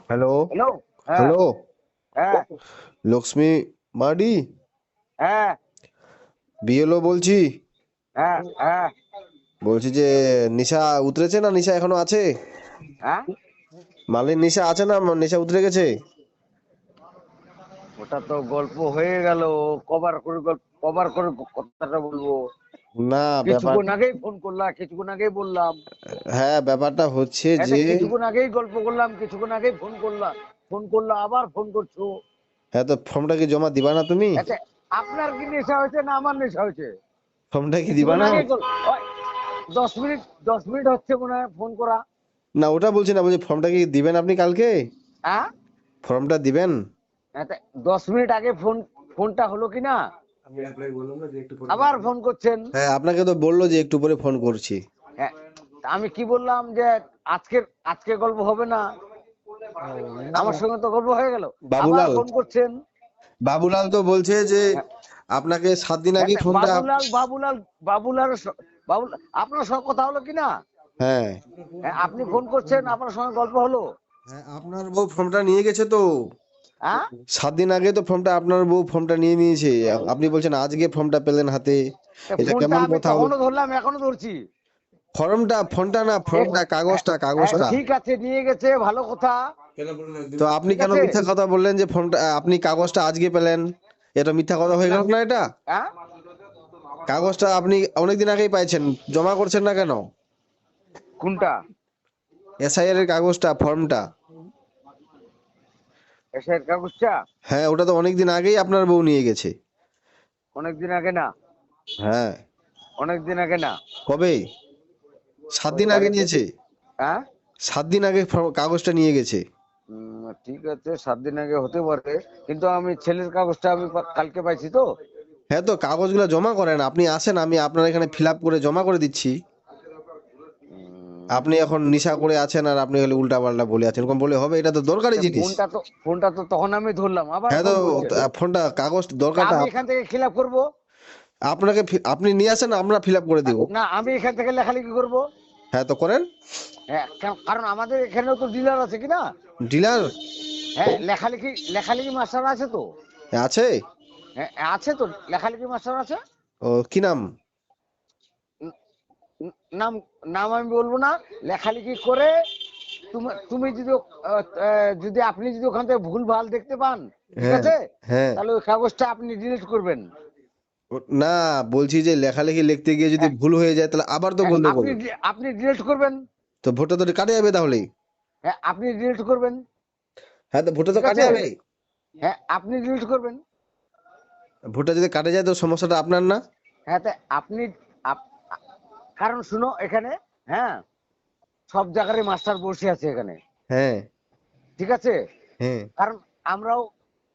Hello. Hello. হ্যাঁ। Hello, হ্যাঁ। Lakshmi muddy, হ্যাঁ। বিএলও বলছি। হ্যাঁ। হ্যাঁ। বলছি যে নিশা উতরেছে না নিশা এখনো আছে? হ্যাঁ, মালের নিশা আছে না নিশা উতরে গেছে? ওটা তো গল্প হয়ে গেল। কবার করে কথাটা বলবো? না ব্যাপার, কিছুক্ষণ আগেই ফোন করলাম, কিছুক্ষণ আগেই বললাম। হ্যাঁ ব্যাপারটা হচ্ছে এটা যে, কিছুক্ষণ আগেই গল্প করলাম, কিছুক্ষণ আগেই ফোন করলাম আবার ফোন করছো। হ্যাঁ তো ফর্মটা কি জমা দিবা না তুমি? আচ্ছা, আপনার কি নেশা হয়েছে না আমার নেশা হয়েছে? ফর্মটা কি দিবা কিছুক্ষণ না? আগেই ওই 10 মিনিট হচ্ছে মনে হয় ফোন করা। না ওটা বলছি না, বলছি ফর্মটা কি দিবেন আপনি কালকে? হ্যাঁ। ফর্মটা দিবেন? আচ্ছা, 10 মিনিট আগে ফোনটা হলো কি না? আবার ফোন করছেন। হ্যাঁ আপনাকে তো বললো যে একটু পরে ফোন করছি। হ্যাঁ, তা আমি কি বললাম যে আজকে গল্প হবে না? আমার সঙ্গে তো গল্প হয়ে গেল। আবার বাবুলাল, ফোন করছেন। বাবুলাল তো বলছে যে হ্যাঁ, আপনাকে 7 দিন হ্যাঁ, আগে তা ফোনটা, বাবুলাল আপনার সঙ্গে কথা হলো কি না? হ্যাঁ হ্যাঁ, আপনি ফোন করছেন, আপনার সঙ্গে গল্প হলো। হ্যাঁ আপনার বউ ফর্মটা নিয়ে গেছে তো। হ্যাঁ, 7 দিন আগে তো ফর্মটা আপনার বউ ফর্মটা নিয়ে নিয়েছে, আপনি বলছেন আজকে ফর্মটা পেলেন হাতে, তা এটা ফোনটা কেমন আমি কথা হলো? তখনও ধরলাম, এখনো ধরছি। ফর্মটা, ফোনটা না, এক- ফর্মটা, হ্যাঁ, কাগজটা, হ্যাঁ, কাগজটা। ঠিক আছে, নিয়ে গেছে, ভালো কথা। তো আপনি ঠিক কেন আছে। মিথ্যা কথা বললেন যে ফর্মটা আপনি কাগজটা আজকে পেলেন? এটা মিথ্যা কথা হয়ে গেল না এটা? হ্যাঁ, কাগজটা আপনি অনেকদিন আগেই পাইছেন, জমা করছেন না কেন? কোনটা? এসআইআর এর কাগজটা, ফর্মটা। এসের কাগজটা হ্যাঁ ওটা তো অনেকদিন আগেই আপনার বউ নিয়ে গেছে। অনেকদিন আগে না, হ্যাঁ। অনেকদিন আগে না। কবে? 7 দিন আগে তারিখ। নিয়েছে। হ্যাঁ। 7 দিন আগে কাগজটা নিয়ে গেছে। ঠিক আছে, 7 দিন আগে হতে পারে, কিন্তু আমি ছেলের কাগজটা আমি কালকে পাইছি তো। হ্যাঁ তো কাগজগুলো জমা করেন, আপনি আসেন, আমি আপনার এখানে ফিল আপ করে জমা করে দিচ্ছি। আপনি এখন নিশা করে আছেন আর আপনি খালি উল্টা পাল্টা বলে আছেন, এরকম বলে হবে? এটা তো দরকারি তা জিনিস। ফোনটা তো তখন আমি ধরলাম, আবার হ্যাঁ তো ফোন করছেন। ফোনটা, কাগজ তা দরকারটা আমি এখান থেকে খিলাপ করব? আপনাকে আপনি নিয়ে আসেন, আমরা ফিল আপ করে দিব। না, আমি এখান থেকে লেখালেখি করব। হ্যাঁ তো করেন। হ্যাঁ, কারণ আমাদের এখানেও তো ডিলার আছে কি না? ডিলার হ্যাঁ, লেখালেখি লেখালেখি মাস্টার আছে তো। আছে? হ্যাঁ, আছে তো, লেখালেখি মাস্টার আছে। ও কি নাম? উম, নাম নাম আমি বলবো না। লেখালেখি করে তুমি যদি আপনি যদি ওখান থেকে ভুল ভাল দেখতে পান, ঠিক হ্যাঁ আছে, হ্যাঁ। তাহলে ওই কাগজটা আপনি ডিলিট করবেন। না বলছি যে লেখালেখি লিখতে গিয়ে যদি হ্যাঁ, ভুল হয়ে যায় তাহলে আবার তো হ্যাঁ, বলতে আপনি হবে। আপনি ডিলিট করবেন। তো ভোটটা তো কাটে যাবে তাহলে। হ্যাঁ, আপনি ডিলিট করবেন। হ্যাঁ তো ভোটটা তো ঠিক কাটে আছে। যাবে। হ্যাঁ, আপনি ডিলিট করবেন। ভোটটা যদি কাটে যায় তো সমস্যাটা আপনার না? হ্যাঁ, তা আপনি আপ- কারণ শুনো এখানে, হ্যাঁ, সব জায়গারই মাস্টার বসে আছে এখানে। হ্যাঁ ঠিক আছে। হ্যাঁ কারণ আমরাও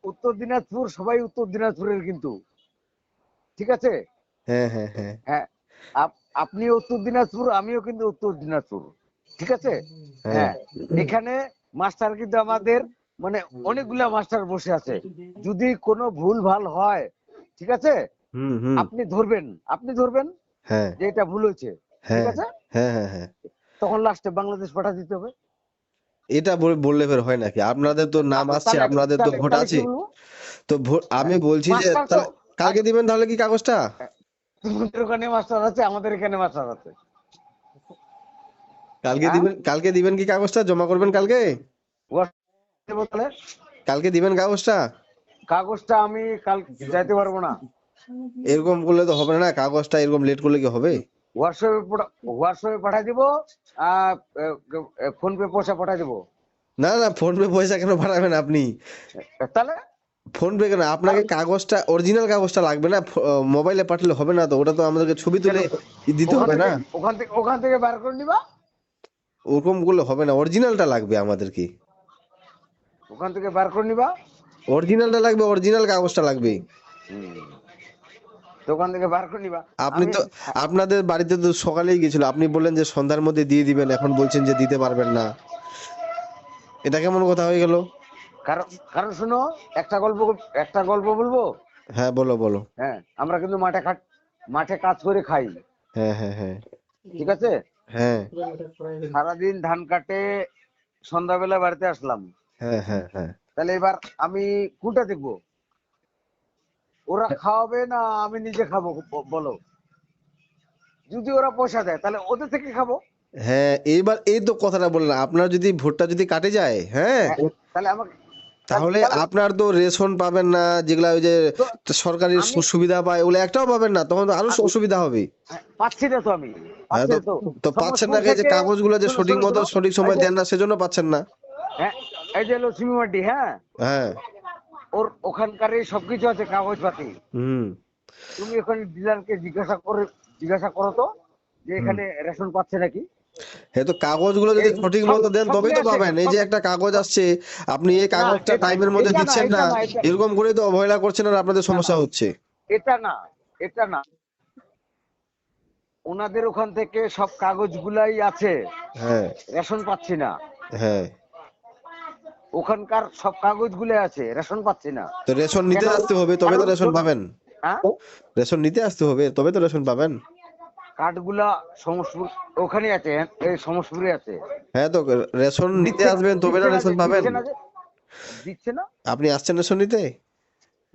উত্তর দিনাজপুর, সবাই উত্তর দিনাজপুরের কিন্তু। ঠিক আছে। হ্যাঁ হ্যাঁ হ্যাঁ হ্যাঁ, আপনি উত্তর দিনাজপুর, আমিও কিন্তু উত্তর দিনাজপুর। ঠিক আছে। হ্যাঁ। হ্যাঁ, এখানে মাস্টার কিন্তু আমাদের মানে অনেকগুলা মাস্টার বসে আছে। যদি কোনো ভুল ভাল হয়, ঠিক আছে, হুম হুম। আপনি ধরবেন হ্যাঁ যে এটা ভুল হয়েছে। ঠিক হ্যাঁ আছে। হ্যাঁ হ্যাঁ হ্যাঁ। তখন লাস্টে বাংলাদেশ পাঠা দিতে হবে। এটা বললে ফের হয় নাকি? আপনাদের তো নাম আসছে, তাহলে আপনাদের তো তাহলে ভোট তাহলে কি আছে। বলবো? তো আমি বলছি যে মাস্টার তো তাহলে কালকে দিবেন তাহলে কি কাগজটা? তোমাদের ওখানে মাস্টার আছে, আমাদের এখানে মাস্টার আছে। কালকে হ্যাঁ, দিবেন, কালকে দিবেন কি কাগজটা জমা করবেন কালকে? তাহলে কালকে দিবেন কাগজটা? কাগজটা আমি কাল যাইতে পারবো না। এরকম করলে তো হবে না, কাগজটা এরকম লেট করলে কি হবে? হোয়াটসঅ্যাপে পাঠাই দিব। ফোন পে পয়সা পাঠাই দিব। না না, ফোন পে পয়সা কেন পাঠাবেন আপনি? তাহলে ফোন পে কেন? আপনাকে কাগজটা, অরিজিনাল কাগজটা লাগবে না, মোবাইলে পাঠালে হবে না তো, ওটা তো আমাদেরকে ছবি কেন তুলে দিতে ওখান হবে না। থেকে ওখান থেকে বার করে নিবা? ওরকম করলে হবে না, অরিজিনালটা লাগবে আমাদেরকে। ওখান থেকে বার করে নিবা। অরিজিনালটা লাগবে, অরিজিনাল কাগজটা লাগবে। দোকান থেকে বার করে নিবা। আপনি আমি তো, আপনাদের বাড়িতে তো সকালেই গেছিল, আপনি বললেন যে সন্ধ্যার মধ্যে দিয়ে দিবেন, এখন বলছেন যে দিতে পারবেন না। এটা কেমন কথা হয়ে গেল? কারণ কারণ শুনো, একটা গল্প বলবো। হ্যাঁ বলো বলো। হ্যাঁ, আমরা কিন্তু মাঠে কাজ করে খাই। হ্যাঁ হ্যাঁ হ্যাঁ ঠিক আছে। হ্যাঁ সারাদিন ধান কাটে, সন্ধ্যাবেলা বাড়িতে আসলাম, হ্যাঁ হ্যাঁ হ্যাঁ তাহলে এবার আমি কোনটা দেখবো? ওরা খাওয়াবে না আমি নিজে খাবো বলো? যদি ওরা পয়সা দেয় তাহলে ওদের থেকে খাবো। হ্যাঁ, এইবার এই তো কথাটা বললাম, আপনার যদি ভোটটা যদি কাটে যায়, হ্যাঁ, হ্যাঁ, তাহলে আমাকে তাহলে তাহলে আপনার তো রেশন পাবেন না, যেগুলা ওই যে তো সরকারি আমি সুবিধা পায় ওগুলো একটাও পাবেন না, তখন তো আরো অসুবিধা হবে। পাচ্ছি না তো আমি, হ্যাঁ, পাচ্ছি তো না তো। তো পাচ্ছেন সমাজপুর না, এই যে থেকে, কাগজগুলো যে শোনো সঠিক শোনো মতো শোনো, সঠিক এই সময় যে, দেন না, সেজন্য পাচ্ছেন না। হ্যাঁ, এই যে লক্ষ্মী মাটি, হ্যাঁ, হ্যাঁ। ওর ওখানকারই সবকিছু আছে কাগজপাতি। হুম তুমি ওখানে ডিলারকে জিজ্ঞাসা করো তো যে হুম। এখানে রেশন পাচ্ছে নাকি। হ্যাঁ, তো কাগজগুলো যদি এই সঠিক সব মতো দেন তবেই সবই তো আছে পাবেন। এই সব যে একটা কাগজ সব- আসছে, আপনি এই না, কাগজটা টাইমের মধ্যে এটা না, দিচ্ছেন এটা না, না, এটা এরকম করেই তো অবহেলা করছেন আর আপনাদের না, না, সমস্যা হচ্ছে। এটা না, এটা না, ওনাদের ওখান থেকে সব কাগজগুলাই আছে, হ্যাঁ রেশন পাচ্ছি না। হ্যাঁ। ওখানকার সব কাগজগুলো আছে, রেশন পাচ্ছি না। তো রেশন নিতে কেন? আসতে হবে, তবে তো কারণ রেশন শোনো, পাবেন। হ্যাঁ, রেশন নিতে আসতে হবে, তবে তো রেশন পাবেন। কার্ডগুলা সমসপুর ওখানে আছে, এই সমসপুরে আছে। হ্যাঁ, তো রেশন নিতে দিচ্ছে আসবেন তবে না দিচ্ছে না রেশন যে, পাবেন। দিচ্ছে না যে, দিচ্ছে না। আপনি আসছেন রেশন নিতে,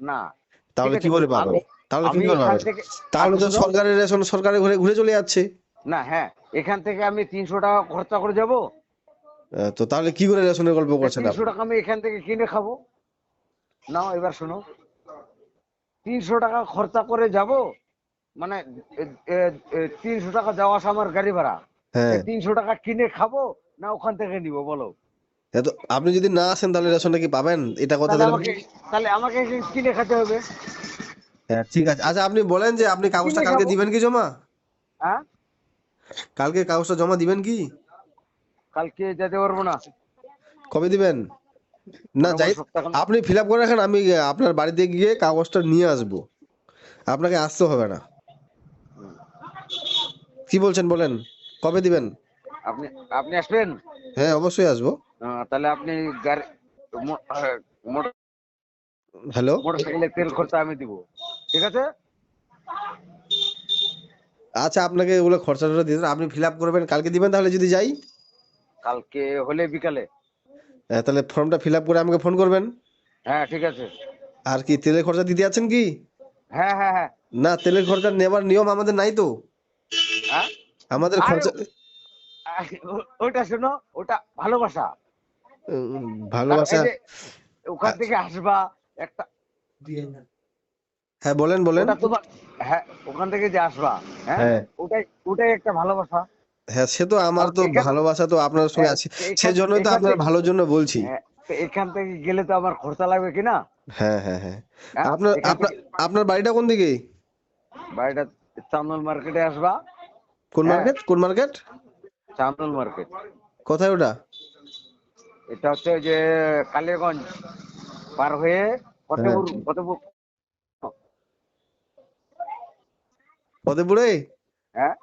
না, ঠিক তাহলে কি আছে, করে পাবেন? আমি তাহলে কি আমি করে এখান পাবেন? থেকে, তাহলে আচ্ছা তো শোনো, সরকারের রেশন সরকারের ঘরে ঘুরে চলে যাচ্ছে। না, হ্যাঁ, এখান থেকে আমি 300 টাকা খরচা করে যাব। তো তাহলে কি করে রেশনের গল্প করছেন 300 আপনি? টাকা আমি এখান থেকে কিনে খাবো। নাও এবার শোনো, 300 টাকা খরচা করে যাব, মানে 300 টাকা যাওয়া আসা আমার গাড়ি ভাড়া। হ্যাঁ। 300 টাকা কিনে খাবো না ওখান থেকে নিব বলো? তো আপনি যদি না আসেন তাহলে রেশনটা কি পাবেন? এটা কথা তাহলে দিলাম। আমাকে তাহলে আমাকে কিনে খেতে হবে। হ্যাঁ, ঠিক আছে। আচ্ছা, আপনি বলেন যে আপনি কাগজটা কিনে কালকে খাবো। দিবেন কি জমা? হ্যাঁ, কালকে কাগজটা জমা দিবেন কি? কালকে যেতে পারবো না, কবে দিবেন? না যাই, মোটামুটি সপ্তাহখানেক। আপনি ফিল আপ করে রাখেন, আমি আপনার বাড়িতে গিয়ে কাগজটা নিয়ে আসবো, আপনাকে আসতে হবে না। কি বলছেন বলেন, কবে দিবেন? আপনি আপনি আসবেন? হ্যাঁ, অবশ্যই আসবো। তাহলে আপনি গাড়ি, মোটর হ্যালো। মোটরসাইকেলের তেল খরচা আমি দিব, ঠিক আছে? আচ্ছা, আপনাকে ওগুলো খরচা টরচা দিতে হবে, আপনি ফিল আপ করবেন, কালকে দিবেন তাহলে যদি যাই। কালকে হলে বিকালে। তাহলে ফর্মটা ফিল আপ করে আমাকে ফোন করবেন। হ্যাঁ, ঠিক আছে। আর কি তেলের খরচা দিতে আছেন কি? হ্যাঁ, হ্যাঁ, হ্যাঁ, না, তেলের খরচা নেবার নিয়ম আমাদের নাই তো। হ্যাঁ। আমাদের আরে খরচা ওটা শোনো, ওটা ভালোবাসা। কারণ এই ভালোবাসা। যে ওখান আ- থেকে আসবা একটা, হ্যাঁ, বলেন বলেন। ওটা তোমার, হ্যাঁ, ওখান থেকে যে আসবা, হ্যাঁ, হ্যাঁ ওটাই ওটাই একটা ভালোবাসা। হ্যাঁ, সে তো আমার কারণ তো এখান ভালোবাসা তো আপনার সঙ্গে হ্যাঁ, আছে, এখান সেজন্যই তো এখান আপনার থেকে, ভালোর জন্য বলছি। হ্যাঁ, তো এখান থেকে গেলে তো আমার খরচা লাগবে কিনা? হ্যাঁ হ্যাঁ হ্যাঁ। হ্যাঁ, আপনার এখান আপনার থেকে আপনার বাড়িটা কোন দিকে? বাড়িটা চান্দল মার্কেটে আসবা। কোন হ্যাঁ, মার্কেট, কোন মার্কেট? চান্দল মার্কেট। কোথায় ওটা? এটা হচ্ছে ওই যে কালীগঞ্জ পার হয়ে হ্যাঁ, ফতেপুর, ফতেপুর। ফতেপুরে। হ্যাঁ,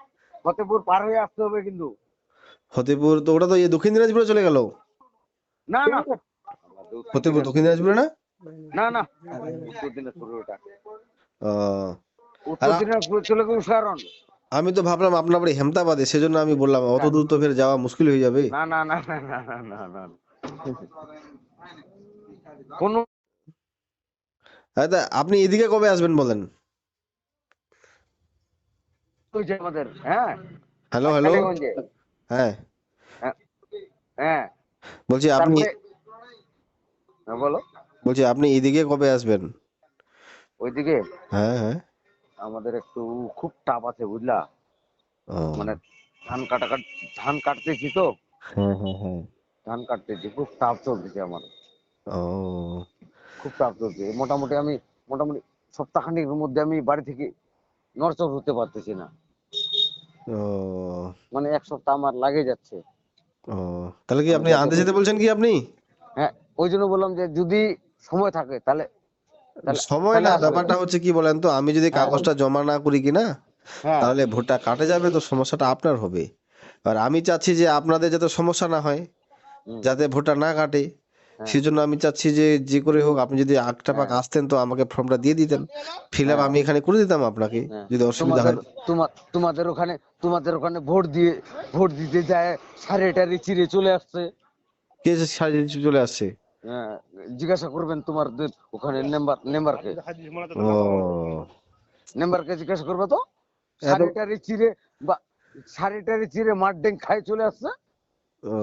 ফতেপুর পার হয়ে আসতে হবে কিন্তু। ফতেপুর তো ওটা তো দক্ষিণ দিনাজপুরে চলে গেল। না, না, ফতেপুর দক্ষিণ দিনাজপুরে না? না, না, উত্তর দিনাজপুর ওটা। ও, আর উত্তর দিনাজপুর চলে গেল উসারণ। আমি তো ভাবলাম আপনার বাড়ি হেমতাবাদে, সেজন্য আমি বললাম অত দূর তো ফের যাওয়া মুশকিল হয়ে যাবে। না, না, না, না, না, না, না, না, কোন আচ্ছা, আপনি এদিকে কবে আসবেন বলেন? হয়েছে আমাদের, হ্যাঁ, হ্যালো হ্যালো। কালীগঞ্জে। হ্যাঁ, হ্যাঁ, হ্যাঁ, বলছি আপনি, তারপরে, হ্যাঁ, বলো। বলছি আপনি এদিকে কবে আসবেন? ওইদিকে হ্যাঁ হ্যাঁ। আমাদের একটু খুব টাপ আছে বুঝলা, ও, মানে ধান কাটতেছি তো, হ্যাঁ হ্যাঁ হ্যাঁ। ধান কাটতেছি, খুব টাপ চলতেছে আমার, ও, খুব টাপ চলছে। মোটামুটি সপ্তাহখানেকের মধ্যে আমি বাড়ি থেকে নড়চড় হতে পারতেছি না, ও, মানে এক সপ্তাহ আমার লাগে যাচ্ছে। ও, তাহলে কি আমি আপনি যাতে আনতে যেতে বলছেন কি আপনি? হ্যাঁ, ওই জন্য বললাম যে যদি সময় থাকে তাহলে তাহলে সময় তাহলে না, আসবে। ব্যাপারটা হচ্ছে কি বলেন তো, আমি যদি হ্যাঁ, কাগজটা জমা না করি কিনা, হ্যাঁ, তাহলে ভোটটা কাটে যাবে, তো সমস্যাটা আপনার হবে। আর আমি চাচ্ছি যে আপনাদের যাতে সমস্যা না হয়, হুম, যাতে ভোটটা না কাটে। হ্যাঁ সেজন্য আমি চাচ্ছি যে যে করে হোক আপনি যদি একটা পাক হ্যাঁ আসতেন তো আমাকে ফর্মটা দিয়ে দিতেন, ফিল আপ হ্যাঁ আমি এখানে করে দিতাম আপনাকে হ্যাঁ যদি অসুবিধা তোমাদের হয়। তোমাদের ওখানে ভোট দিতে যায় শাড়িটারি চিরে চলে আসছে। কে যে সারিয়ে চলে আসছে? হ্যাঁ, জিজ্ঞাসা করবেন তোমাদের ওখানে মেম্বারকে ও, জিজ্ঞাসা করবে তো। এত, বা শাড়িটারি চিরে মাঠ ডেং খাই চলে আসছে। ও,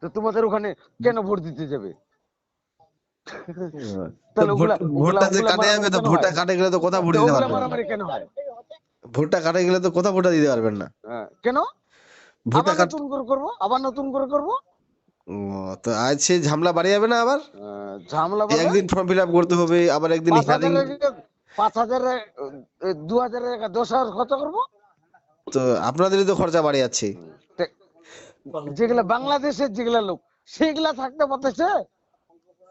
তো তোমাদের ওখানে কেন ভোট দিতে যাবে? তো তাহলে ওগুলা ওগুলা ভোটটা যে ওগুলা কাটে যাবে মারামারি তো কেন হয়? ভোটটা কাটে গেলে তো কথা ভোট দিতে ওগুলা পারবেন না। মারামারি কেন হয়? ভোটটা কাটে গেলে তো কথা ভোটটা দিতে পারবেন না। হ্যাঁ, কেন? ভোটটা আবার কাট, নতুন করে করবো, আবার নতুন করে করবো। ও, তো আজ সেই ঝামেলা বাড়ি যাবে না আবার? ঝামেলা বাড়বে। একদিন ফর্ম ফিল আপ করতে হবে, আবার একদিন পাঁচ হিয়ারিং। হাজারের 5,000 2,000 10,000 খরচা করবো। তো আপনাদেরই তো খরচা বাড়ে যাচ্ছে। তে- যেগুলা বাংলাদেশের যেগুলা লোক সেগুলা থাকতে পারতেছে।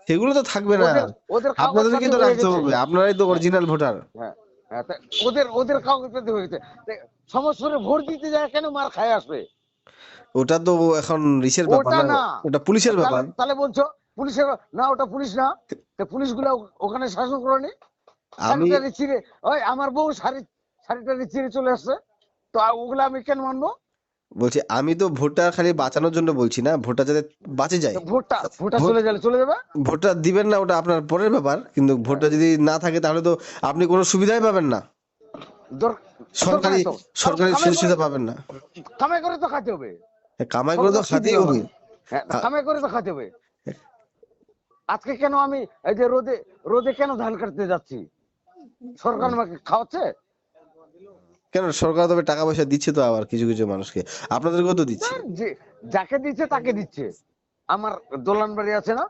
সেগুলো তো থাকবে না, ওদের ওদের আপনাদেরকে কাগজপাতি তো হয়ে রাখতে গেছে। হবে, আপনারাই তো অরিজিনাল ভোটার। হ্যাঁ হ্যাঁ, ওদের ওদের কাগজপাতি হয়ে গেছে। সমস্যা ভোট দিতে যায় কেন মার খায় আসবে? ওটা তো এখন রিসের ব্যাপার ওটা না, না। ওটা পুলিশের তাহলে ব্যাপার। তাহলে বলছো পুলিশের না, ওটা পুলিশ না। তো পুলিশ গুলা ওখানে শাসন করেনি। আমি শাড়িটারি ছিঁড়ে, ওই আমার বউ শাড়িটারি ছিঁড়ে চলে আসছে। তো ওগুলা আমি কেন মানবো? বলছি, আমি তো ভোটটা খালি বাঁচানোর জন্য বলছি না, ভোটটা যাতে বাঁচে যায়। তো ভোটটা ভোটটা ভোট, চলে গেলে চলে যাবে। ভোটটা দিবেন না ওটা আপনার পরের ব্যাপার, কিন্তু ভোটটা যদি না থাকে তাহলে তো আপনি কোনো সুবিধাই পাবেন না, দরকার সরকারি নেই তো। সরকারি কামাই সুযোগ করে, সুবিধা পাবেন না। কামাই করে তো খাতে হবে। কামাই করে তো সরকার কি খাতেই দিবে হবে। আমাকে? হ্যাঁ, আ- কামাই করে তো খাতে হবে। আজকে কেন আমি এই যে রোদে রোদে কেন ধান কাটতে যাচ্ছি? সরকার আমাকে খাওয়াচ্ছে। কেন সরকার তবে টাকা পয়সা দিচ্ছে তো আবার কিছু কিছু মানুষকে, আপনাদেরকেও তো দিচ্ছে। আর যে যাকে দিচ্ছে তাকে দিচ্ছে। আমার দোলান বাড়ি আছে না?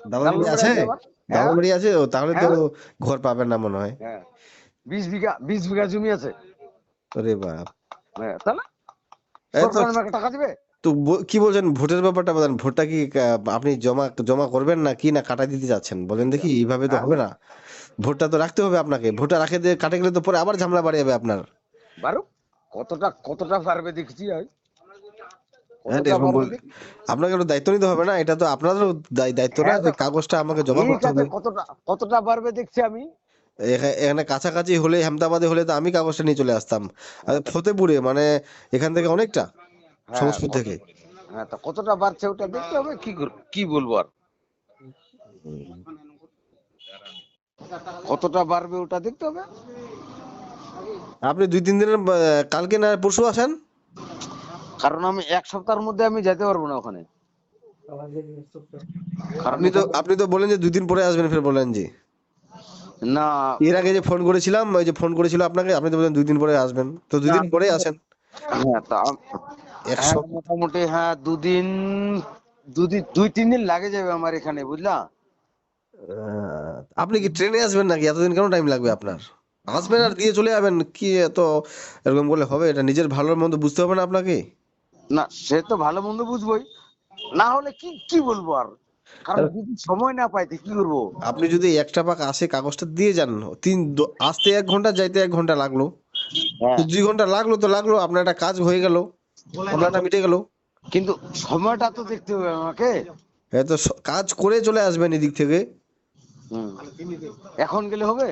দালান দালান বাড়ি বাড়ি আছে? আছে আমার। দালান হ্যাঁ বাড়ি আছে? ও, তাহলে তো হ্যাঁ ঘর পাবেন না মনে হয়। হ্যাঁ, 20 বিঘা জমি আছে। আরে বাপ, হ্যাঁ, তাহলে এই তো। সরকার আমাকে টাকা দিবে। তো কি বলছেন ভোটের ব্যাপারটা বলেন, ভোটটা কি আপনি জমা জমা করবেন না কি, না কাটা দিতে যাচ্ছেন বলেন দেখি, এইভাবে তো হ্যাঁ, হবে না। ভোটটা তো রাখতে হবে আপনাকে, ভোটটা রাখে দিয়ে কাটে গেলে তো পরে আবার ঝামেলা বাড়ে যাবে আপনার। বারো কতটা কতটা পারবে দেখছি আজ। হ্যাঁ, কতটা এরকম পারবে বল, আপনাকে একটু দায়িত্ব নিতে হবে না, এটা তো আপনাদেরও দায়িত্ব না হ্যাঁ যে তো কাগজটা আমাকে জমা ঠিক করতে আছে, হবে। কতটা কতটা পারবে দেখছি আমি। এখানে কাছাকাছি হলে, হেমতাবাদে হলে তো আমি কাগজটা নিয়ে চলে আসতাম। আর হ্যাঁ ফতেপুরে মানে এখান থেকে অনেকটা, হ্যাঁ সমস্ত থেকে। হ্যাঁ, তা কতটা বাড়ছে ওটা দেখতে হবে। কি বলবো আর, কতটা বাড়বে ওটা দেখতে হবে। আপনি 2-3 দিনের কালকে না পরশু আসেন। কারণ আমি 1 সপ্তাহের মধ্যে আমি যেতে পারবো না ওখানে। কারণ এখানে আপনি তো বলেন যে 2 দিন পরে আসবেন, ফের বলেন যে না। এর আগে যে ফোন করেছিলাম, ওই যে ফোন করেছিল আপনাকে, আপনি তো বলেন 2 দিন পরে আসবেন, তো 2 দিন পরে আসেন। হ্যাঁ তা এক হ্যাঁ, সপ- মোটামুটি হ্যাঁ 2-3 দিন লাগে যাবে আমার এখানে, বুঝলা। আপনি কি ট্রেনে আসবেন নাকি? এতদিন কেন টাইম লাগবে আপনার? আসবেন আর দিয়ে চলে যাবেন, কি এত এরকম করলে হবে? এটা নিজের ভালোর মন্দ বুঝতে হবে না আপনাকে? না সে তো ভালো মন্দ বুঝবোই, না হলে কি কি বলবো আর। কারণ আর যদি সময় না পাইতে কি করবো। আপনি যদি একটা পাক আসে কাগজটা দিয়ে যান, আসতে 1 ঘন্টা, যাইতে 1 ঘন্টা লাগলো, তো হ্যাঁ 2 ঘন্টা লাগলো তো লাগলো, আপনার একটা কাজ হয়ে গেল, আপনারটা মিটে গেল। কিন্তু সময়টা তো দেখতে হবে আমাকে। এত কাজ করে চলে আসবেন এদিক থেকে। হুম। এখন গেলে হবে?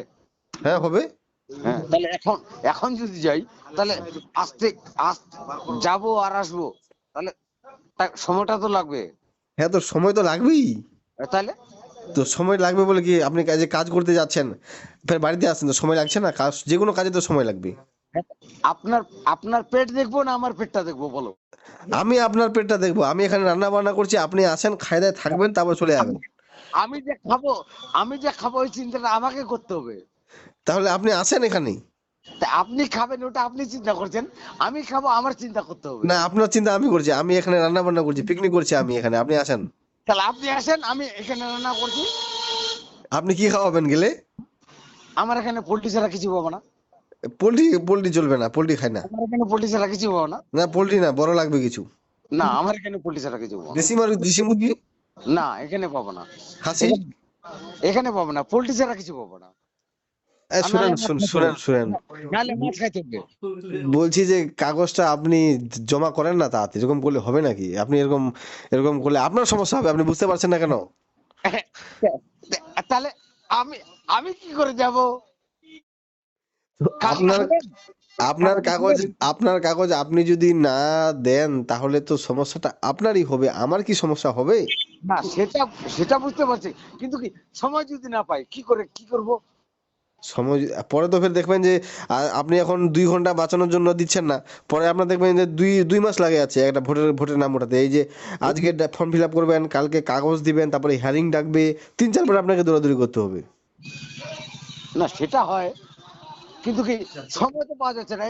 হ্যাঁ, হবে। হ্যাঁ, তাহলে এখন এখন যদি যাই তাহলে আসতে আসতে যাবো আর আসবো, তাহলে সময়টা তো লাগবে। হ্যাঁ, তো সময় তো লাগবেই। তাহলে তো সময় লাগবে বলে কি আপনি কাজে কাজ করতে যাচ্ছেন, ফের বাড়িতে আসছেন, তো সময় লাগছে না? কাজ যে কোনো কাজে তো সময় লাগবে। আপনার আপনার পেট দেখবো না আমার পেটটা দেখবো বলো। আমি আপনার পেটটা দেখবো, আমি এখানে রান্না বান্না করছি, আপনি আসেন, খাই দায় থাকবেন, তারপর চলে যাবেন। আমি যে খাবো, আমি যে খাবো ওই চিন্তাটা আমাকে করতে হবে। তাহলে আপনি আসেন এখানে। তা আপনি খাবেন ওটা আপনি চিন্তা করছেন, আমি খাবো আমার চিন্তা করতে হবে। না, আপনার চিন্তা আমি করছি, আমি এখানে রান্না বান্না করছি, পিকনিক করছি আমি এখানে, আপনি আসেন। তাহলে আপনি আসেন, আমি এখানে রান্না করছি। আপনি কি খাওয়াবেন গেলে? আমার এখানে পোল্ট্রি ছাড়া কিছু পাবো না। পোল্ট্রি? পোল্ট্রি চলবে না, পোল্ট্রি খাই না। আমার এখানে পোল্ট্রি ছাড়া কিছু পাবো না। না, পোল্ট্রি না, বড় লাগবে কিছু। না আমার এখানে পোল্ট্রি ছাড়া কিছু পাবো না। দেশি মুরগি? না এখানে পাবো না। খাসি? এখানে এখানে পাবো না, পোল্ট্রি ছাড়া কিছু পাবো না। আর নাহলে শুনেন মাছ খাইতে হবে। শুনেন, নাহলে মাছ খাইতে হবে। বলছি যে কাগজটা আপনি জমা করেন না তাড়াতাড়ি, এরকম করলে হবে নাকি? আপনি এরকম এরকম করলে আপনার সমস্যা হবে, আপনি বুঝতে পারছেন না কেন? তাহলে আমি আমি কি করে যাব? তো কাগজ আপনার দেবেন? আপনার কাগজ কাগজ দেবেন? আপনার কাগজ আপনি যদি না দেন তাহলে তো সমস্যাটা আপনারই হবে, আমার কি সমস্যা হবে? না, সেটা সেটা বুঝতে পারছি, কিন্তু কি সময় যদি না পাই কি করব? সময় পরে তো ফের দেখবেন যে আপনি এখন 2 ঘন্টা বাঁচানোর জন্য দিচ্ছেন না, পরে আপনার দেখবেন যে দুই দুই মাস লাগে আছে একটা ভোটের নাম ওঠাতে। এই যে আজকে ফর্ম ফিল আপ করবেন, কালকে কাগজ দিবেন, তারপরে হিয়ারিং ডাকবে, 3-4 বার আপনাকে দৌড়াদৌড়ি করতে হবে। না, সেটা হয়, কিন্তু কি সময় তো পাওয়া যাচ্ছে না।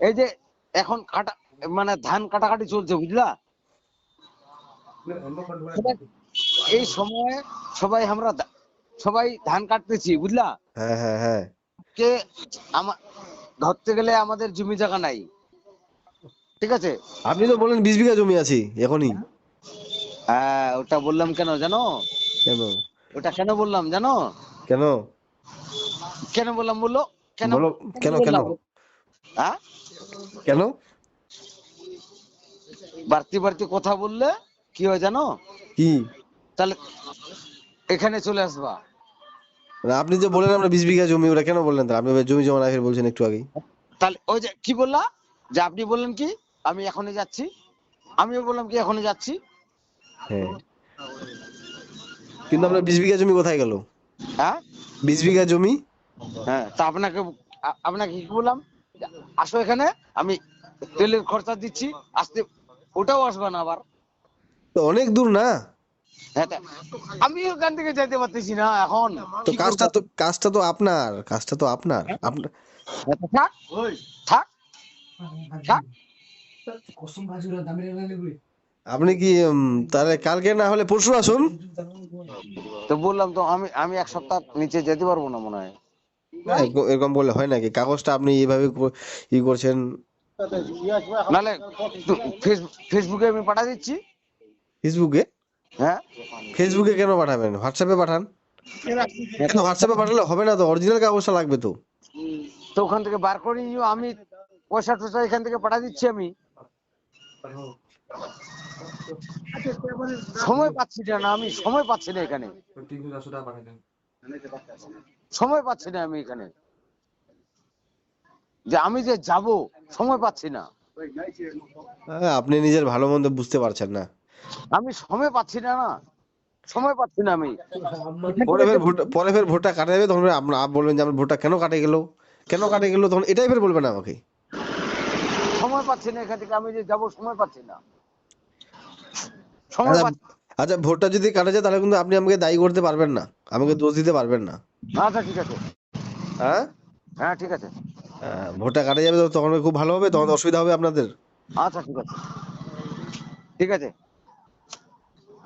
এই যে এখন কাটা, মানে ধান কাটাকাটি চলছে, বুঝলা? সবাই এই সময়ে সবাই আমরা সবাই ধান কাটতেছি, বুঝলা? হ্যাঁ, হ্যাঁ, হ্যাঁ। কে আমার ধরতে গেলে আমাদের জমি জায়গা নাই, ঠিক আছে? আপনি তো বললেন 20 বিঘা জমি আছে এখনই। হ্যাঁ, ওটা বললাম কেন জানো? কেন? ওটা কেন বললাম জানো? কেন? কেন বললাম বললো? কেন বলো। কেন কেন কেন? বললাম? হ্যাঁ, কেন? বাড়তি বাড়তি কথা বললে কি হয় জানো? কি? তাহলে এখানে চলে আসবা। মানে আপনি যে বললেন আমরা 20 বিঘা জমি, ওটা কেন বললেন? তা আপনি জমি জমা রাখের বলছেন একটু আগেই। তাহলে ওই যে কি বললা, যে আপনি বললেন কি আমি এখনই যাচ্ছি, আমিও বললাম কি এখনই যাচ্ছি। হ্যাঁ, কিন্তু আপনার 20 বিঘা জমি কোথায় গেল? হ্যাঁ, 20 বিঘা জমি। হ্যাঁ, তা আপনাকে আপনাকে কি বললাম? আসো এখানে, আমি তেলের খরচা দিচ্ছি, আসতে ওটাও আসবে না আবার। তো অনেক দূর না? হ্যাঁ, আমি ওখান থেকে যেতে পারতেছি না এখন, তো কি করবো? কাজটা তো আপনার, কাজটা তো আপনার আপনার হ্যাঁ, তো থাক, থাক, থাক। আপনি কি তাহলে কালকে না হলে পরশু আসুন। তো বললাম তো, আমি আমি এক সপ্তাহ নিচে যেতে পারবো না মনে হয়। না, এরকম বললে হয় নাকি? কাগজটা আপনি এইভাবে ই করছেন। নাহলে ফেসবুকে আমি পাঠা দিচ্ছি। ফেসবুকে? হ্যাঁ, ফেসবুকে কেন পাঠাবেন? হোয়াটসঅ্যাপে পাঠান। কেন হোয়াটসঅ্যাপে পাঠালে হবে না তো, অরিজিনাল কাগজটা লাগবে তো। তো ওখান থেকে বার করে নিও, আমি পয়সা টয়সা এখান থেকে পাঠা দিচ্ছি আমি। সময় পাচ্ছি না, আমি সময় পাচ্ছি না এখানে, সময় পাচ্ছি না আমি এখানে, যে আমি যে যাব, সময় পাচ্ছি না। আপনি নিজের ভালো মন্দ বুঝতে পারছেন না। আমি সময় পাচ্ছি না, না সময় পাচ্ছি না আমি এখান পরে থেকে ফের পরে ফের ভোটটা কাটা যাবে, তখন আপনার বলবেন যে আমার ভোটটা কেন কাটে গেল, কেন কাটে গেল, তখন এটাই ফের বলবেন আমাকে। সময় পাচ্ছি না এখান থেকে, আমি যে যাব সময় পাচ্ছি না, সময় আচ্ছা, পাচ্ছি। আচ্ছা, ভোটটা যদি কাটা যায় তাহলে কিন্তু আপনি আমাকে দায়ী করতে পারবেন না, আমাকে দোষ দিতে পারবেন না। আচ্ছা, ঠিক আছে। হ্যাঁ। হ্যাঁ, ঠিক আছে। ভোটটা কাটা যাবে তো তখন খুব ভালো হবে, তখন তো অসুবিধা হবে আপনাদের। আচ্ছা, ঠিক আছে, ঠিক আছে।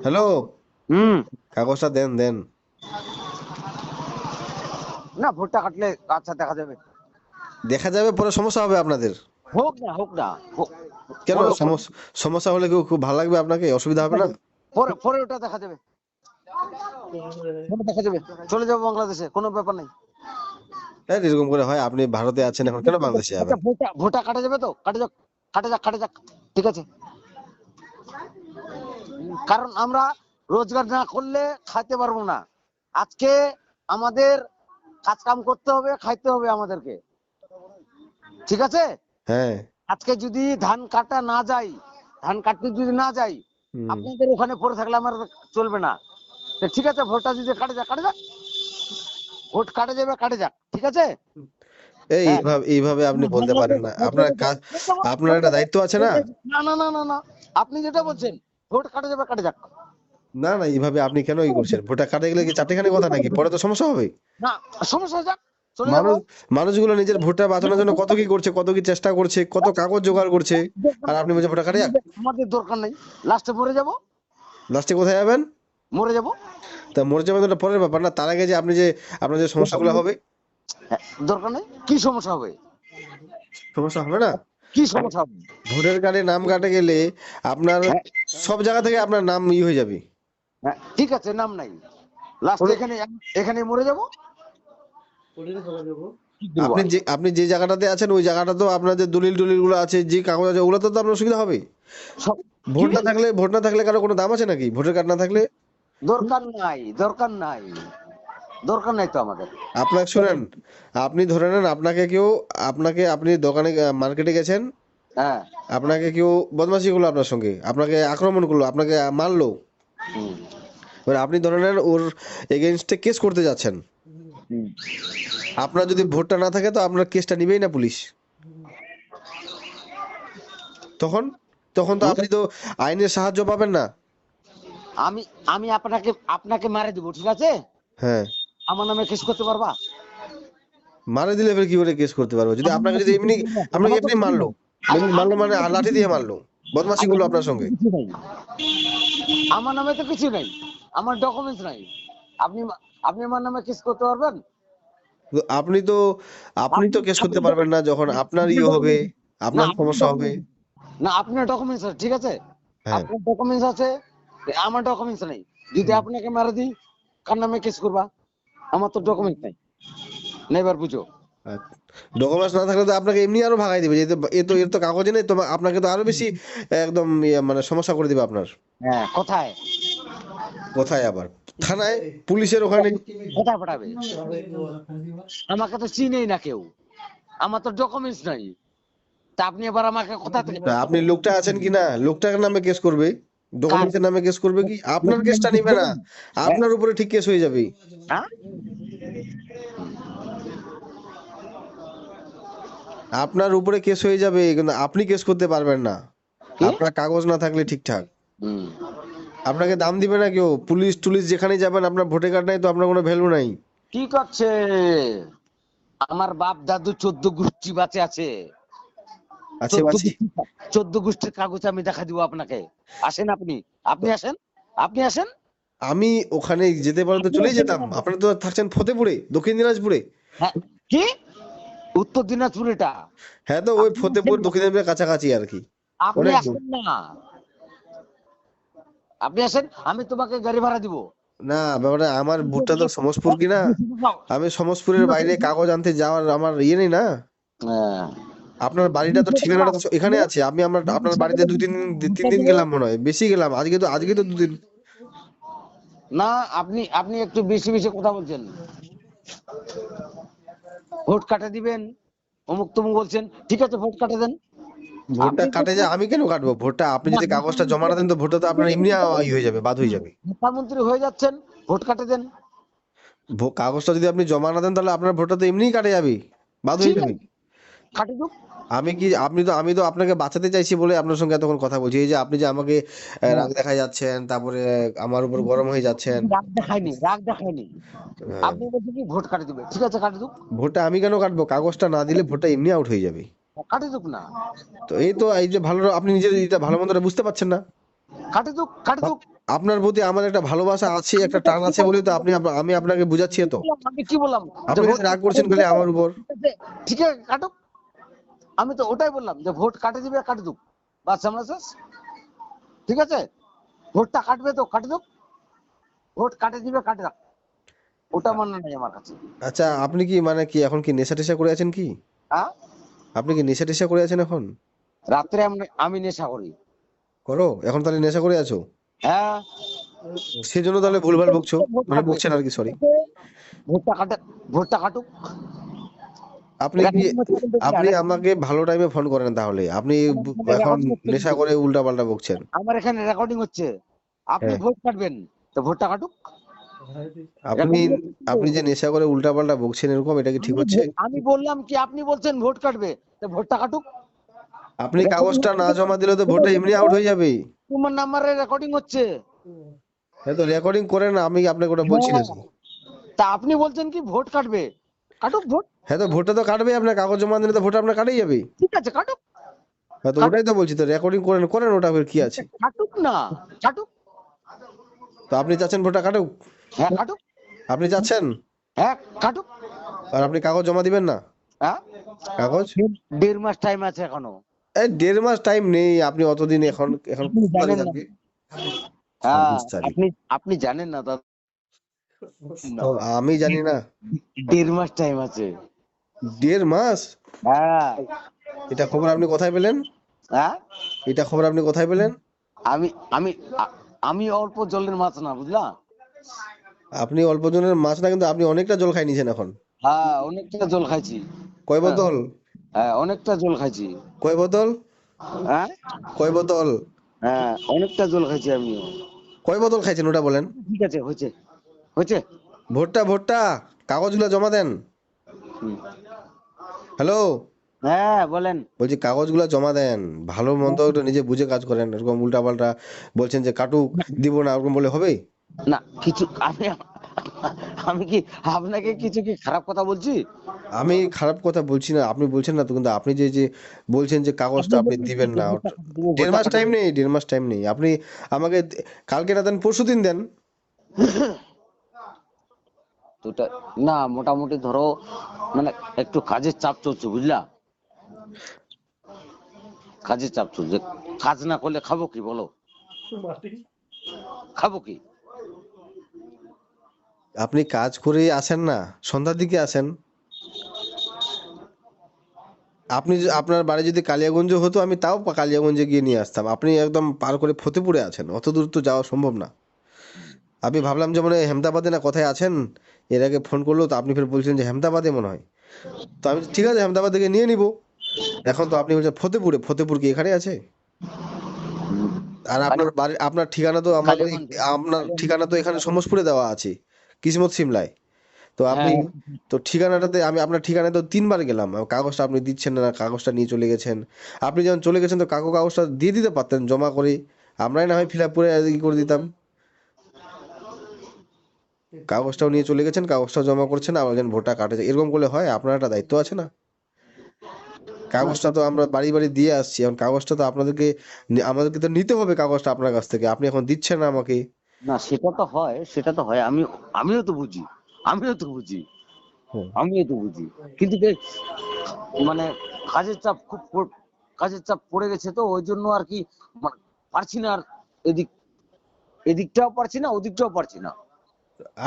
হ্যালো। হুম। কাগজটা দেন দেন। না, ভোটটা কাটলে আচ্ছা দেখা যাবে। দেখা যাবে, পরে সমস্যা হবে আপনাদের। হোক না, হোক না, হোক। কেন পরে সমস্যা হলে কি খুব ভালো লাগবে আপনাকে? অসুবিধা হবে না? পরে পরে ওটা দেখা যাবে, পরে দেখা যাবে। চলে যাবো বাংলাদেশে, কোনো ব্যাপার নেই। হ্যাঁ, এরকম করে হয়? আপনি ভারতে আছেন, এখন কেন বাংলাদেশে আচ্ছা, যাবেন? ভোটটা ভোটটা কাটা যাবে তো, কাটা যাক, কাটা যাক, কাটা যাক, ঠিক আছে। কারণ আমরা রোজগার না করলে খাইতে পারবো না। আজকে আমাদের কাজ কাম করতে হবে, খাইতে হবে আমাদেরকে, ঠিক আছে? হ্যাঁ। আজকে যদি ধান কাটা না যাই, ধান কাটতে যদি না যাই, হুম। আপনাদের ওখানে পড়ে থাকলে আমার চলবে না। তো ঠিক আছে, ভোটটা যদি কাটে যাক, কাটে যাক, ভোট কাটে যাবে, কাটে যাক, ঠিক আছে। হ্যাঁ, এইভাবে আপনি বলতে পারেন না, আপনার কাজ, আপনার একটা দায়িত্ব আছে না। না, না, না, না, না, আপনি যেটা বলছেন ভোট কাটে যাবে, কাটে যাক। না, না, এইভাবে আপনি কেন ই করছেন? ভোটটা কাটে গেলে কি চারটেখানি কথা নাকি? পরে তো সমস্যা হবে। না, সমস্যা যাক, চলে যাবো। মানুষ মানুষগুলো নিজের ভোটটা বাঁচানোর জন্য কত কি করছে, কত কি চেষ্টা করছে, কত কাগজ জোগাড় করছে, আর আপনি বলছেন ভোটটা কাটে যাক। আমাদের দরকার নেই, লাস্টে মরে যাব, লাস্টে কোথায় যাবেন? মরে যাব। তা মরে যাবেন তো ওটা পরের ব্যাপার না, তার আগে যে আপনি যে আপনার যে সমস্যাগুলো হবে। হ্যাঁ, দরকার নেই, কি সমস্যা হবে? সমস্যা হবে না? কি সমস্যা হবে? ভোটার কার্ডে নাম কাটে গেলে আপনার হ্যাঁ, সব জায়গা থেকে আপনার নাম হয়ে যাবে। হ্যাঁ, ঠিক আছে, নাম নাই, লাস্টে এখানে এখানে মরে যাব। কি করবো আর? আপনি যে জায়গাটাতে আছেন ওই জায়গাটা তো আপনার যে দলিল গুলো আছে, যে কাগজ আছে, ওগুলো তো আপনার অসুবিধা হবে। সব কি? ভোট না থাকলে কারো কোনো দাম আছে নাকি? ভোটার কার্ড না থাকলে দরকার নাই, দরকার নাই, দরকার নাই তো আমাদের। আপনাকে শুনেন, আপনি ধরে নেন আপনি দোকানে মার্কেটে গেছেন, হ্যাঁ। আপনাকে কেউ বদমাশি করলো আপনার সঙ্গে, আপনাকে আক্রমণ করলো, আপনাকে মারলো। হুম, এবার আপনি ধরে নেন ওর এগেইনস্টে কেস করতে যাচ্ছেন। হুম। আপনার যদি ভোটটা না থাকে তো আপনার কেসটা নিবেই না পুলিশ। তখন তখন তো আপনি তো আইনের সাহায্য পাবেন না। আমি আমি আপনাকে আপনাকে মারে দিব, ঠিক আছে? হ্যাঁ, আমার নামে কেস করতে পারবা? মারা দিলে ফের কি করে কেস করতে পারবো? যদি আমার আপনাকে নামে যদি কেস এমনি, করতে পারবা? আপনাকে আমার তো এমনি কিছু মারলো, নাই। আ- মারলো আমার মানে নামে তো লাঠি কিছু দিয়ে নাই। মারলো, বদমাশি আমার করলো নামে আপনার তো সঙ্গে। কিছু নাই। আমার নামে তো কিছু নাই। আমার ডকুমেন্টস নাই। আপনি আপনি আমার নামে কেস করতে পারবেন? তো আপনি তো কেস করতে আপনার পারবেন না যখন আপনার আপনার ইয়ে হবে, ডকুমেন্টস না, আপনার আপনার সমস্যা হবে। ডকুমেন্টস না, আপনার ডকুমেন্টস আছে, ঠিক আছে? হ্যাঁ, আপনার ডকুমেন্টস আছে, আমার ডকুমেন্টস নাই। যদি আপনাকে মেরে দিই, কার নামে কেস করবা? আমার তো ডকুমেন্টস নাই। না, এবার বুঝো। ডকুমেন্টস না থাকলে তো আপনাকে এমনি আরো ভাগাই দিবে, যে এর তো কাগজে নেই, তো আপনাকে তো আরো বেশি একদম মানে সমস্যা করে দিবে আপনার। হ্যাঁ, কোথায়? কোথায় আবার? থানায়, পুলিশের ওখানে। কোথায় পাঠাবে? আমাকে তো চিনেই না কেউ। আমার তো ডকুমেন্টস নাই। তা আপনি এবার আমাকে কোথা থেকে? তা আপনি লোকটা আছেন কি না, লোকটার নামে কেস করবে, কার? ডকুমেন্টসের নামে কেস করবে, কি আপনার কেসটা নিবে না, হ্যাঁ? আপনার উপরে ঠিক কেস হয়ে যাবে। হ্যাঁ? আপনার উপরে কেস হয়ে যাবে, কিন্তু আপনি কেস করতে পারবেন না, কি? আপনার কাগজ না থাকলে ঠিকঠাক। হুম। আপনাকে দাম দিবে না কেউ, পুলিশ টুলিশ যেখানে যাবেন, আপনার ভোটার কার্ড নাই তো আপনার কোনো ভ্যালু নাই। কি করছে? আমার বাপ দাদু 14 গোষ্ঠী বাঁচে আছে। আছে 14 বাছি। গোষ্ঠী, 14 গোষ্ঠীর কাগজ আমি দেখা দিব আপনাকে। আসেন আপনি, আপনি আসেন, আপনি আসেন, আমি ওখানে যেতে পারলে তো আপনি চলেই আসেন যেতাম, এখানে। আপনারা তো থাকছেন ফতেপুরে, দক্ষিণ দিনাজপুরে। হ্যাঁ, কি? উত্তর দিনাজপুর এটা? হ্যাঁ, তো ওই আপনি ফতেপুর আসেন না, দক্ষিণ দিনাজপুরের কাছাকাছি আর কি, আপনি অনেক দূর। আসেন না, আপনি আসেন, আমি তোমাকে গাড়ি ভাড়া দিব। না, ব্যাপারটা আমার ভুট্টা তো সমসপুর কি না, আমি সমসপুরের বাইরে কাগজ আনতে যাওয়ার আমার ইয়ে নেই না। হ্যাঁ। আপনার বাড়িটা তো, ঠিকানাটা তো এখানে আছে, আমি আপনার বাড়িতে 3 দিন গেলাম মনে হয়, বেশি গেলাম, আজকে তো 2 দিন। না, আপনি আপনি একটু বেশি বেশি কথা বলছেন। ভোট কাটে দিবেন, অমুক তমুক বলছেন, ঠিক আছে ভোট কাটে দেন। ভোটটা আপনি তো কাটে, আমি কেন কাটবো ভোটটা? আপনি না, যদি কাগজটা জমা না দেন তো ভোটটা তো আপনার এমনি ই হয়ে যাবে, বাদ হয়ে যাবে। প্রধানমন্ত্রী হয়ে যাচ্ছেন, ভোট কাটে দেন। কাগজটা যদি আপনি জমা না দেন তাহলে আপনার ভোটটা তো এমনিই কাটে যাবে, বাদ হয়ে ঠিক যাবে। আছে, কাটে দুক। আমি তো আপনাকে বাঁচাতে চাইছি বলে আপনার সঙ্গে এতক্ষণ কথা বলছি। এই যে আপনি যে আমাকে রাগ দেখা যাচ্ছেন, তারপরে আমার উপর গরম হয়ে যাচ্ছেন। রাগ দেখায়নি, রাগ দেখায়নি। আহ, আপনি বলছেন কি ভোট কাটে দিবে, ঠিক আছে কাটে দুক। ভোটটা আমি কেন কাটবো? কাগজটা না দিলে ভোটটা এমনি আউট হয়ে যাবে। কাটে দুক না, তো এই যে ভালো, আপনি নিজের এটা ভালো মন্দটা বুঝতে পারছেন না। কাটে দুক, কাটে দুক। আপনার প্রতি আমার একটা ভালোবাসা আছে, একটা টান আছে বলে তো আমি আপনাকে বুঝাচ্ছি তো। আমি কি বললাম? যে আপনি ভোট খালি রাগ কাটে করছেন খালি দিবে, আমার উপর। ঠিক আছে, ঠিক আছে কাটুক। আমি তো ওটাই বললাম যে ভোট কাটে দিবে, কাটে দুক, বাস আমরা শেষ। ঠিক আছে, ভোটটা কাটবে তো কাটে দুক, ভোট কাটে দিবে কাটে রাখ, ওটা মনে নাই আমার কাছে। আচ্ছা, আপনি কি মানে কি এখন কি নেশা টেশা করে আছেন কি? হ্যাঁ, আপনি কি নেশা টেশা করে আছেন এখন? রাত্রে আমি নেশা করি। করো এখন তাহলে, নেশা করে আছো? হ্যাঁ। সেজন্য তাহলে ভুলভাল বকছো, ভোট মানে কাটবে, বকছেন আর কি, সরি। ভোটটা কাটে, ভোটটা কাটুক। আপনি কি রেকর্ডিং হচ্ছে কিন্তু এটা, আপনি আমাকে ভালো টাইমে ফোন করেন, তাহলে আপনি এখন রেকর্ডিং হচ্ছে নেশা কিন্তু, করে উল্টা পাল্টা বকছেন। আমার এখানে রেকর্ডিং হচ্ছে। আপনি হ্যাঁ, ভোট কাটবেন, তো ভোটটা কাটুক। আপনি রেকর্ডিং হচ্ছে কিন্তু। আপনি যে নেশা করে উল্টা পাল্টা বকছেন, এরকম এটা কি ঠিক হচ্ছে? আমি বললাম কি, আপনি বলছেন ভোট কাটবে, তো ভোটটা কাটুক। আপনি রেকর্ডিং কাগজটা হচ্ছে না কিন্তু। জমা দিলে তো ভোটটা এমনি আউট হয়ে যাবে। তোমার নাম্বারে রেকর্ডিং হচ্ছে। হ্যাঁ, তো রেকর্ডিং করেন, আমি আপনাকে ওটা বলছি না হ্যাঁ, তো। তা আপনি বলছেন কি ভোট কাটবে, কাটুক ভোট। হ্যাঁ, তো ভোটটা তো কাটবে, আপনার কাগজ জমা দিলে তো ভোট আপনার কাটেই যাবে। ঠিক আছে কাটুক, হ্যাঁ, তো ওটাই তো বলছি, তো রেকর্ডিং করেন করেন, ওটা ফের কি আছে? কাটুক না, কাটুক। তো আপনি চাচ্ছেন ভোটটা কাটুক? হ্যাঁ কাটুক, আপনি চাচ্ছেন? হ্যাঁ কাটুক। আর আপনি কাগজ জমা দিবেন না? হ্যাঁ, কাগজ 1.5 মাস টাইম আছে এখনো। এই 1.5 মাস টাইম নেই, আপনি অতদিন, এখন এখন আপনি কত তারিখ জানেন না। আজকে? হ্যাঁ, 26 তারিখ। আপনি আপনি জানেন না দাদা। ও, আমি জানি না। 1.5 মাস টাইম আছে। 1.5 মাস? হ্যাঁ। এটা খবর আপনি কোথায় পেলেন? হ্যাঁ, এটা খবর আপনি কোথায় পেলেন? আমি আমি আ- আমি অল্প জলের মাছ না, বুঝলা? আপনি অল্প জনের মাছ না, কিন্তু আপনি অনেকটা জল খাই নিয়েছেন এখন। হ্যাঁ অনেকটা জল খাইছি। কয় হ্যাঁ, বোতল? হ্যাঁ অনেকটা জল খাইছি। কয় বোতল? হ্যাঁ, কয় বোতল? হ্যাঁ অনেকটা জল খাইছি আমিও। কয় বোতল খাইছেন ওটা বলেন। ঠিক আছে, হয়েছে হয়েছে। ভোটটা ভোটটা কাগজগুলো জমা দেন। হুম। হ্যালো, হ্যাঁ বলেন। বলছি কাগজগুলো জমা দেন। ভালো মন্দ একটু নিজে বুঝে কাজ করেন। এরকম উল্টাপাল্টা বলছেন যে কাটুক, দিব না, ওরকম বলে হবে? না কিছু আমি আমি কি আপনাকে কিছু কি খারাপ কথা বলছি? আমি খারাপ কথা বলছি না, আপনি বলছেন না তো, কিন্তু আপনি যে যে বলছেন যে কাগজটা আপনি আপনি বলছেন দিবেন যে না। ভোটটা কাটে দেবো, দেড় ভোটটা মাস কাটে টাইম দেবো। নেই, দেড় মাস টাইম নেই। আপনি আমাকে কালকে না দেন, পরশু দিন দেন। তো না মোটামুটি ধরো মানে একটু কাজের চাপ চলছে বুঝলা, কাজের চাপ চলছে। কাজ না করলে খাবো কি বলো, খাবো কি? আপনি কাজ করে আসেন না, সন্ধ্যার দিকে আসেন। আপনি আপনার বাড়ি যদি কালিয়াগঞ্জ হতো, আমি তাও কালিয়াগঞ্জে গিয়ে নিয়ে আসতাম। আপনি একদম পার করে ফতেপুরে আছেন, অত দূর তো যাওয়া সম্ভব না। আমি ভাবলাম যে মনে হয় হেমদাবাদে না কোথায় আছেন। এর আগে ফোন করলো তো আপনি ফের বলছেন যে হেমদাবাদে মনে হয়। তো আমি ঠিক আছে, হেমদাবাদ থেকে নিয়ে নিব। এখন তো আপনি বলছেন ফতেপুরে, ফতেপুর কি এখানে আছে? আর আপনার বাড়ি, আপনার ঠিকানা তো আমার কালীগঞ্জ, আপনার কালীগঞ্জ। ঠিকানা তো এখানে সমসপুরে দেওয়া আছে, কিসমত সিমলায়। তো আপনি, হ্যাঁ তো ঠিকানাটাতে আমি আপনার ঠিকানায় তো 3 বার গেলাম, কাগজটা আপনি দিচ্ছেন না, কাগজটা নিয়ে চলে গেছেন। আপনি যখন চলে গেছেন তো কাগজটা দিয়ে দিতে পারতেন জমা করে, আমরাই না হয় ফিল আপ করে ই করে দিতাম। কাগজটাও নিয়ে চলে গেছেন, কাগজটাও জমা করছেন, আবার যেন ভোটটা কাটেছে, এরকম করলে হয়? আপনার একটা দায়িত্ব আছে না? কাগজটা তো আমরা বাড়ি বাড়ি দিয়ে আসছি, এখন কাগজটা তো আপনাদেরকে আমাদেরকে তো নিতে হবে কাগজটা আপনার কাছ থেকে, আপনি এখন দিচ্ছেন না আমাকে। না সেটা তো হয়, সেটা তো হয়। আমিও তো বুঝি, আমিও তো বুঝি, হুম। আমিও তো বুঝি। কিন্তু মানে কাজের চাপ খুব কাজের চাপ পড়ে গেছে তো ওই জন্য আর কি, মানে পারছি না আর, এদিক এদিকটাও পারছি না ওদিকটাও পারছি না।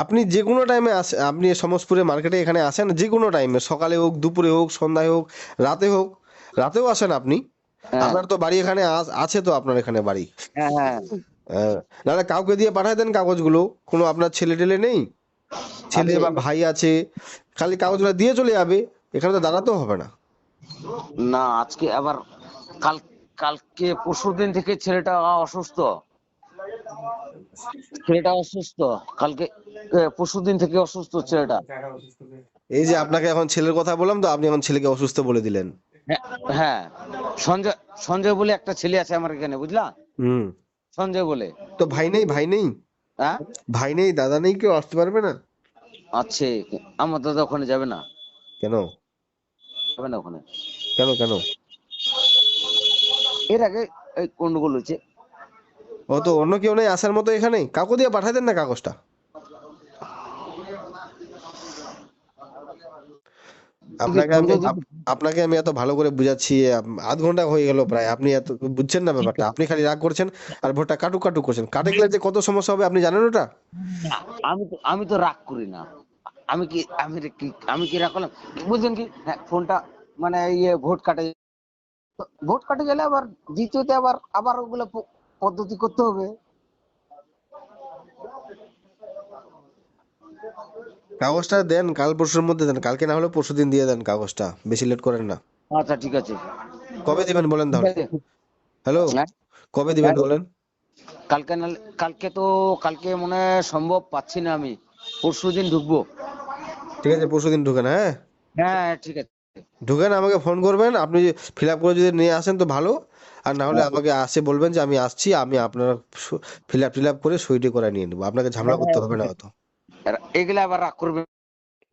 আপনি যে কোনো টাইমে আসেন, আপনি সমসপুরে মার্কেটে এখানে আসেন যে কোনো টাইমে, সকালে হোক, দুপুরে হোক, সন্ধ্যায় হোক, রাতে হোক। রাতেও আসেন আপনি। হ্যাঁ, আপনার তো বাড়ি এখানে আছে তো, আপনার এখানে বাড়ি। হ্যাঁ, হ্যাঁ নাহলে কাউকে দিয়ে পাঠায় দেন কাগজগুলো। কোনো আপনার ছেলে টেলে নেই? ছেলে আছে। বা ভাই আছে, খালি কাগজগুলো দিয়ে চলে যাবে, এখানে তো দাঁড়াতেও হবে না। না আজকে আবার কাল কালকে পরশুদিন থেকে ছেলেটা অসুস্থ, ছেলেটা অসুস্থ কালকে, পরশুদিন থেকে অসুস্থ ছেলেটা। এই যে আপনাকে এখন ছেলের কথা বললাম তো, আপনি এখন ছেলেকে অসুস্থ বলে দিলেন। হ্যাঁ, হ্যাঁ সঞ্জয়, সঞ্জয় বলে একটা ছেলে আছে আমার এখানে বুঝলা, হুম। সঞ্জয় বলে। তো ভাই নেই, ভাই নেই? হ্যাঁ ভাই নেই, দাদা নেই, কেউ আসতে পারবে না? আছে, আমার দাদা ওখানে যাবে না, কেন? যাবে না ওখানে। কেন কেন? এর আগে এই গন্ডগোল হয়েছে। ও তো অন্য কেউ নেই আসার মতো এখানে, কাউকে দিয়ে পাঠাই দেন না কাগজটা। আপনাকে আমি সঞ্জয় যদি, আপনাকে আমি এত ভালো করে বুঝাচ্ছি, 0.5 ঘন্টা হয়ে গেল প্রায়, আপনি এত বুঝছেন না ঠিক ব্যাপারটা, আছে। আপনি খালি রাগ করছেন। আর ভোটটা কাটুক কাটুক করছেন, কাটে গেলে যে কত সমস্যা হবে আপনি জানেন ওটা? না, আমি তো রাগ করি না। আমি কি রাগ করলাম? বুঝলেন কি, হ্যাঁ ফোনটা মানে ইয়ে ভোট কাটে গেলে আবার দ্বিতীয়তে আবার আবার ওগুলো পদ্ধতি করতে হবে। কাগজটা দেন, কাল পরশুর মধ্যে দেন, কালকে না হলে পরশুদিন দিয়ে দেন কাগজটা, বেশি লেট করেন না। আচ্ছা ঠিক আছে, কবে দিবেন বলেন ঠিক তাহলে? আছে। হ্যালো, হ্যাঁ, কবে দিবেন হ্যাঁ, বলেন? কালকে নাহলে, কালকে মনে হয় সম্ভব পাচ্ছি না আমি, পরশুদিন ঢুকবো। ঠিক আছে, পরশুদিন ঢুকেন, হ্যাঁ। হ্যাঁ ঠিক আছে। ঢুকেন, আমাকে ফোন করবেন, আপনি ফিল আপ করে যদি নিয়ে আসেন তো ভালো। আর না হলে হ্যাঁ, আমাকে আসে বলবেন যে আমি আসছি, আমি আপনার ফিল আপ করে সইটি করে নিয়ে নেবো, আপনাকে ঝামেলা হ্যাঁ, করতে হ্যাঁ, হবে ঠিক না আছে। অত। এগুলা আবার রাগ করবে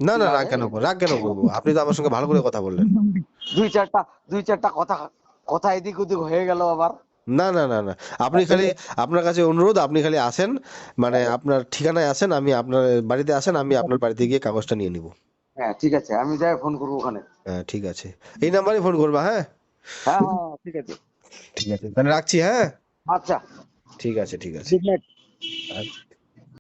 না না, না রাগ রে। কেন রাগ কেন করবো? আপনি তো আমার সঙ্গে ভালো করে কথা বললেন। দুই চারটা দুই চারটা কথা কথা এদিক ওদিক হয়ে গেল আবার। না না না না, আপনি খালি, আপনার কাছে অনুরোধ, আপনি খালি আসেন, মানে আপনার ঠিকানায় আসেন, আমি আপনার বাড়িতে আসেন, আমি আপনার বাড়িতে গিয়ে কাগজটা নিয়ে নিব। হ্যাঁ ঠিক আছে, আমি যাই ফোন করবো ওখানে। হ্যাঁ ঠিক আছে, এই নাম্বারে ফোন করবা, হ্যাঁ। হ্যাঁ, হ্যাঁ ঠিক আছে। ঠিক আছে, তাহলে রাখছি, হ্যাঁ। আচ্ছা, ঠিক আছে, ঠিক আছে। Good night. আচ্ছা।